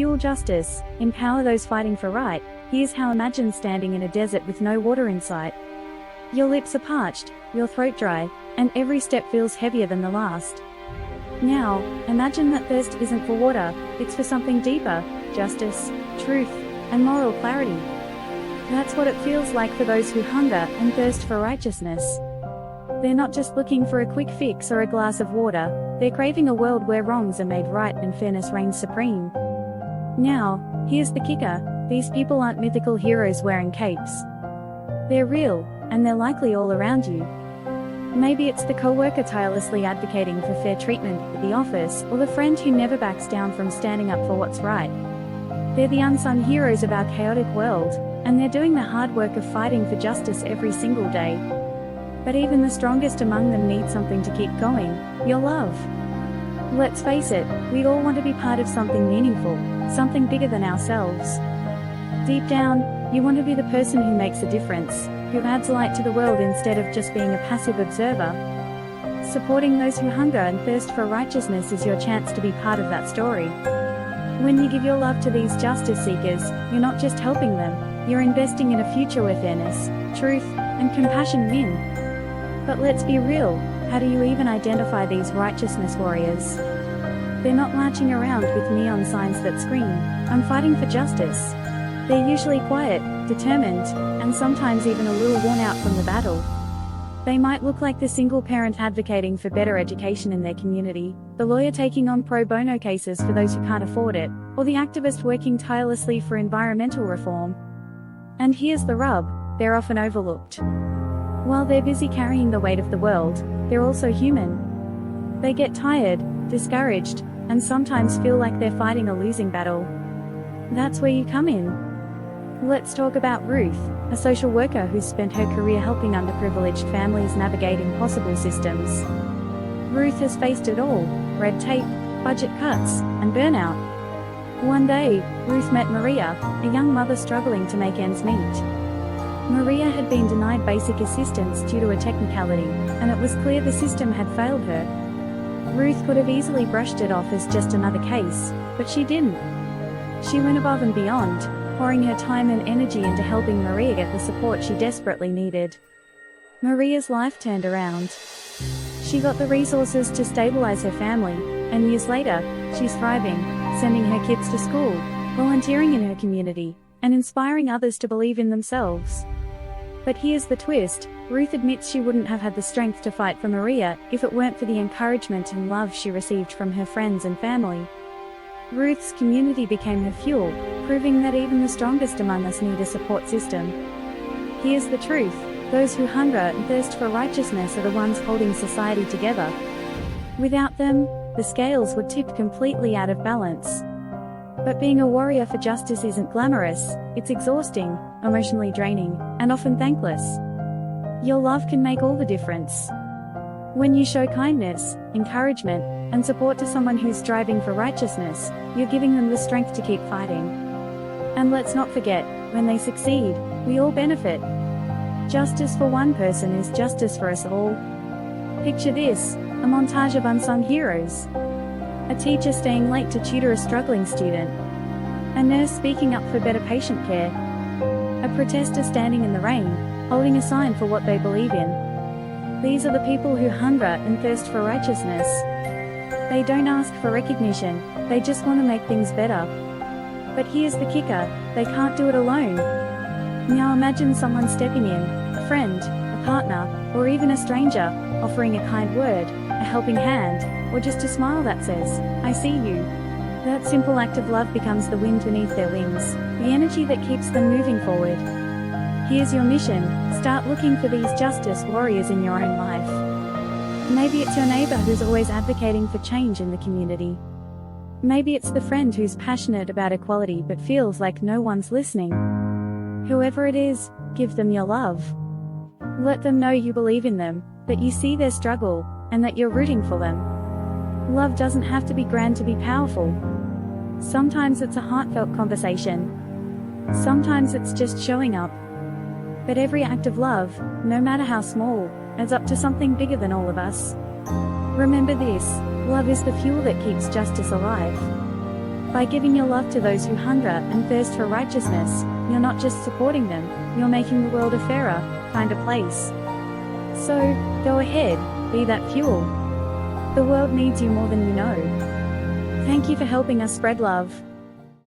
fuel justice, empower those fighting for right, here's how: imagine standing in a desert with no water in sight. Your lips are parched, your throat dry, and every step feels heavier than the last. Now, imagine that thirst isn't for water, it's for something deeper: justice, truth, and moral clarity. That's what it feels like for those who hunger and thirst for righteousness. They're not just looking for a quick fix or a glass of water, they're craving a world where wrongs are made right and fairness reigns supreme. Now, here's the kicker: these people aren't mythical heroes wearing capes. They're real, and they're likely all around you. Maybe it's the co-worker tirelessly advocating for fair treatment at the office, or the friend who never backs down from standing up for what's right. They're the unsung heroes of our chaotic world, and they're doing the hard work of fighting for justice every single day. But even the strongest among them need something to keep going: your love. Let's face it, we all want to be part of something meaningful, something bigger than ourselves. Deep down, you want to be the person who makes a difference, who adds light to the world instead of just being a passive observer. Supporting those who hunger and thirst for righteousness is your chance to be part of that story. When you give your love to these justice seekers, you're not just helping them, you're investing in a future where fairness, truth, and compassion win. But let's be real, how do you even identify these righteousness warriors? They're not marching around with neon signs that scream, "I'm fighting for justice." They're usually quiet, determined, and sometimes even a little worn out from the battle. They might look like the single parent advocating for better education in their community, the lawyer taking on pro bono cases for those who can't afford it, or the activist working tirelessly for environmental reform. And here's the rub: they're often overlooked. While they're busy carrying the weight of the world, they're also human. They get tired, discouraged, and sometimes feel like they're fighting a losing battle. That's where you come in. Let's talk about Ruth, a social worker who's spent her career helping underprivileged families navigate impossible systems. Ruth has faced it all: red tape, budget cuts, and burnout. One day, Ruth met Maria, a young mother struggling to make ends meet. Maria had been denied basic assistance due to a technicality, and it was clear the system had failed her. Ruth could have easily brushed it off as just another case, but she didn't. She went above and beyond, pouring her time and energy into helping Maria get the support she desperately needed. Maria's life turned around. She got the resources to stabilize her family, and years later, she's thriving, sending her kids to school, volunteering in her community, and inspiring others to believe in themselves. But here's the twist: Ruth admits she wouldn't have had the strength to fight for Maria if it weren't for the encouragement and love she received from her friends and family. Ruth's community became her fuel, proving that even the strongest among us need a support system. Here's the truth: those who hunger and thirst for righteousness are the ones holding society together. Without them, the scales would tip completely out of balance. But being a warrior for justice isn't glamorous, it's exhausting, emotionally draining, and often thankless. Your love can make all the difference. When you show kindness, encouragement, and support to someone who's striving for righteousness, you're giving them the strength to keep fighting. And let's not forget, when they succeed, we all benefit. Justice for one person is justice for us all. Picture this: a montage of unsung heroes. A teacher staying late to tutor a struggling student. A nurse speaking up for better patient care. A protester standing in the rain, holding a sign for what they believe in. These are the people who hunger and thirst for righteousness. They don't ask for recognition, they just want to make things better. But here's the kicker: they can't do it alone. Now imagine someone stepping in, a friend, a partner, or even a stranger, offering a kind word, a helping hand, or just a smile that says, "I see you." That simple act of love becomes the wind beneath their wings, the energy that keeps them moving forward. Here's your mission: start looking for these justice warriors in your own life. Maybe it's your neighbor who's always advocating for change in the community. Maybe it's the friend who's passionate about equality but feels like no one's listening. Whoever it is, give them your love. Let them know you believe in them, that you see their struggle, and that you're rooting for them. Love doesn't have to be grand to be powerful. Sometimes it's a heartfelt conversation. Sometimes it's just showing up. But every act of love, no matter how small, adds up to something bigger than all of us. Remember this: love is the fuel that keeps justice alive. By giving your love to those who hunger and thirst for righteousness, you're not just supporting them, you're making the world a fairer, kinder place. So, go ahead, be that fuel. The world needs you more than you know. Thank you for helping us spread love.